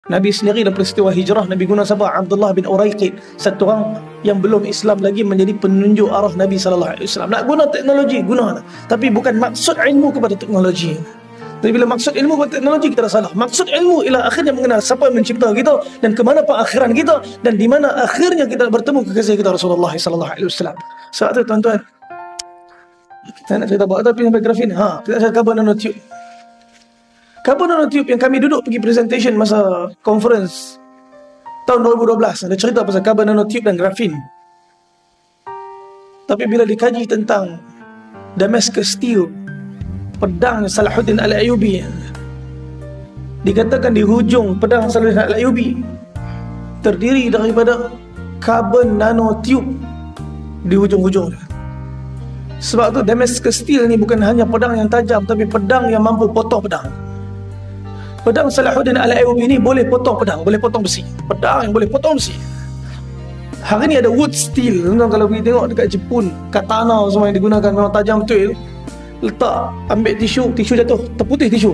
Nabi sendiri dalam peristiwa hijrah, Nabi guna siapa? Abdullah bin Uraiqid, satu orang yang belum Islam lagi, menjadi penunjuk arah Nabi SAW. Nak guna teknologi, guna. Tapi bukan maksud ilmu kepada teknologi. Tapi bila maksud ilmu kepada teknologi, kita dah salah. Maksud ilmu ialah akhirnya mengenal siapa yang mencipta kita, dan ke mana pengakhiran kita, dan di mana akhirnya kita bertemu kekasih kita Rasulullah SAW. Sebab tu tuan-tuan, kita nak cerita apa tapi sampai grafin. Kita nak carbon nanotube. Carbon nanotube yang kami duduk pergi presentation masa conference tahun 2012, ada cerita pasal carbon nanotube dan grafin. Tapi bila dikaji tentang Damascus Steel, pedang Salahuddin Al-Ayyubi, dikatakan di hujung pedang Salahuddin Al-Ayyubi terdiri daripada carbon nanotube di hujung-hujung. Sebab tu Damascus Steel ni bukan hanya pedang yang tajam, tapi pedang yang mampu potong pedang. Pedang Salahuddin Al-Ayyubi ni boleh potong pedang, boleh potong besi. Pedang yang boleh potong besi. Hari ni ada wood steel. Kalau pergi tengok dekat Jepun, katana semua yang digunakan memang tajam betul. Letak, ambil tisu jatuh, terputih tisu.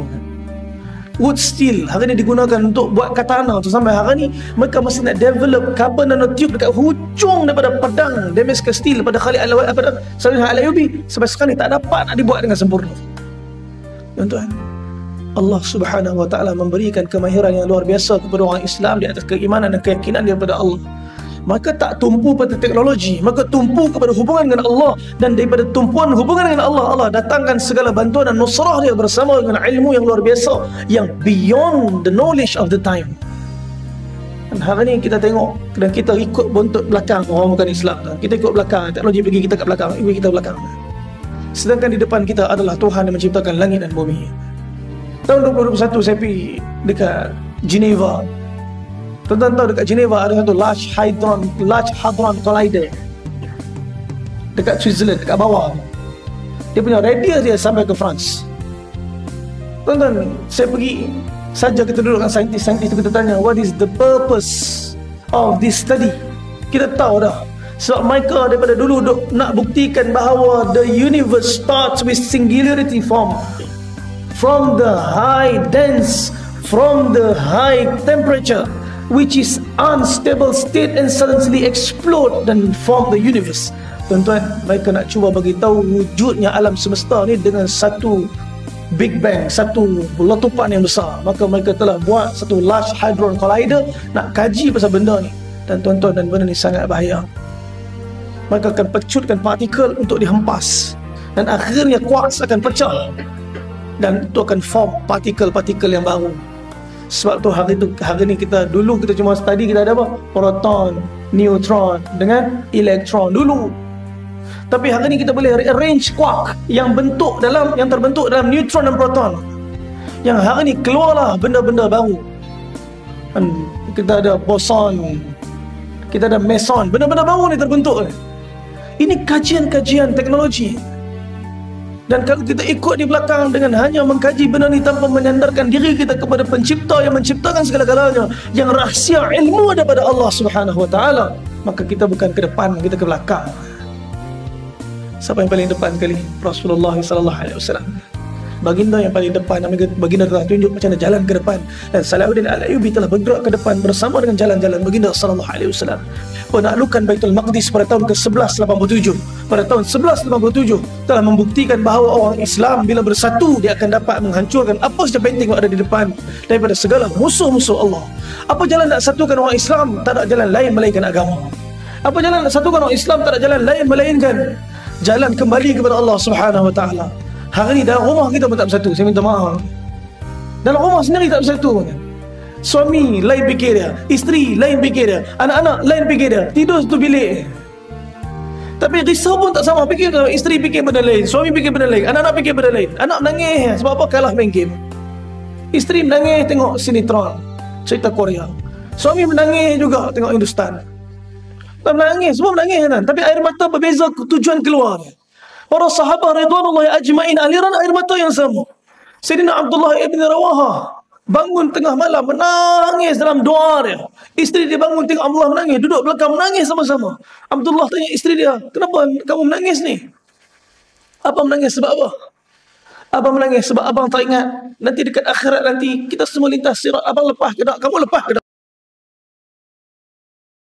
Wood steel hari ni digunakan untuk buat katana tu. Sampai hari ni mereka masih nak develop carbon nanotube dekat hujung daripada pedang Damascus Steel pada Khalid Salahuddin Al-Ayyubi. Sampai sekarang ni tak dapat nak dibuat dengan sempurna. Tuan-tuan, Allah Subhanahu wa ta'ala memberikan kemahiran yang luar biasa kepada orang Islam di atas keimanan dan keyakinan daripada Allah. Maka tak tumpu pada teknologi, maka tumpu kepada hubungan dengan Allah. Dan daripada tumpuan hubungan dengan Allah, Allah datangkan segala bantuan dan nusrah dia bersama dengan ilmu yang luar biasa, yang beyond the knowledge of the time. Dan hari ni kita tengok, dan kita ikut buntut belakang orang bukan Islam. Kita ikut belakang, teknologi pergi kita kat belakang, kita belakang. Sedangkan di depan kita adalah Tuhan yang menciptakan langit dan bumi. Tahun 2021 saya pergi dekat Geneva. Tuan-tuan tahu dekat Geneva ada satu Large Hadron Collider dekat Switzerland, dekat bawah. Dia punya radius dia sampai ke France. Tuan-tuan, saya pergi saja, kita duduk dengan saintis-saintis, kita tanya, what is the purpose of this study? Kita tahu dah. Sebab mereka daripada dulu nak buktikan bahawa the universe starts with singularity form. From the high dense, from the high temperature, which is unstable state, and suddenly explode dan form the universe. Tuan-tuan, mereka nak cuba bagi tahu wujudnya alam semesta ni dengan satu Big Bang, satu letupan yang besar. Maka mereka telah buat satu Large Hadron Collider nak kaji pasal benda ni. Dan tuan-tuan, dan benda ni sangat bahaya. Mereka akan pecutkan partikel untuk dihempas, dan akhirnya quarks akan pecah, dan itu akan form partikel-partikel yang baru. Sebab tu hari ni kita cuma study, kita ada apa? Proton, neutron dengan elektron dulu. Tapi hari ni kita boleh rearrange quark yang terbentuk dalam neutron dan proton. Yang hari ni keluarlah benda-benda baru. Kita ada boson, kita ada meson, benda-benda baru ni terbentuk. Ini kajian-kajian teknologi. Dan kalau kita ikut di belakang dengan hanya mengkaji benda ni tanpa menyandarkan diri kita kepada pencipta yang menciptakan segala-galanya, yang rahsia ilmu daripada Allah Subhanahu wa ta'ala, maka kita bukan ke depan, kita ke belakang. Siapa yang paling depan sekali? Rasulullah sallallahu alaihi wasallam. Baginda yang paling depan. Baginda telah tunjuk macam mana jalan ke depan, dan Salahuddin Al-Ayyubi telah bergerak ke depan bersama dengan jalan-jalan baginda sallallahu alaihi wasallam. Penaklukan Baitul Maqdis pada tahun ke-1187, pada tahun 1187 telah membuktikan bahawa orang Islam bila bersatu, dia akan dapat menghancurkan apa saja benteng yang ada di depan daripada segala musuh-musuh Allah. Apa jalan nak satukan orang Islam? Tak ada jalan lain melainkan agama. Apa jalan nak satukan orang Islam? Tak ada jalan lain melainkan jalan kembali kepada Allah Subhanahu wa ta'ala. Hari ni dalam rumah kita pun tak bersatu. Saya minta maaf. Dalam rumah sendiri tak bersatu. Suami lain fikir dia, isteri lain fikir dia, anak-anak lain fikir dia, tidur satu bilik. Tapi risau pun tak sama. Isteri fikir benda lain, suami fikir benda lain, anak-anak fikir benda lain. Anak menangis sebab apa? Kalah main game. Isteri menangis tengok sinetron, cerita Korea. Suami menangis juga tengok Hindustan. Tak menangis, semua menangis kan? Tapi air mata berbeza tujuan keluar. Para sahabat ridwanullahi ajma'in, aliran air mata yang sama. Sayyidina Abdullah ibn Rawaha bangun tengah malam menangis dalam doa dia. Isteri dia bangun tengok Abdullah menangis, duduk belakang menangis sama-sama. Abdullah tanya isteri dia, kenapa kamu menangis ni? Apa menangis sebab apa? Abang menangis sebab abang tak ingat nanti dekat akhirat nanti kita semua lintas sirat. Abang lepah ke tak? Kamu lepah ke tak?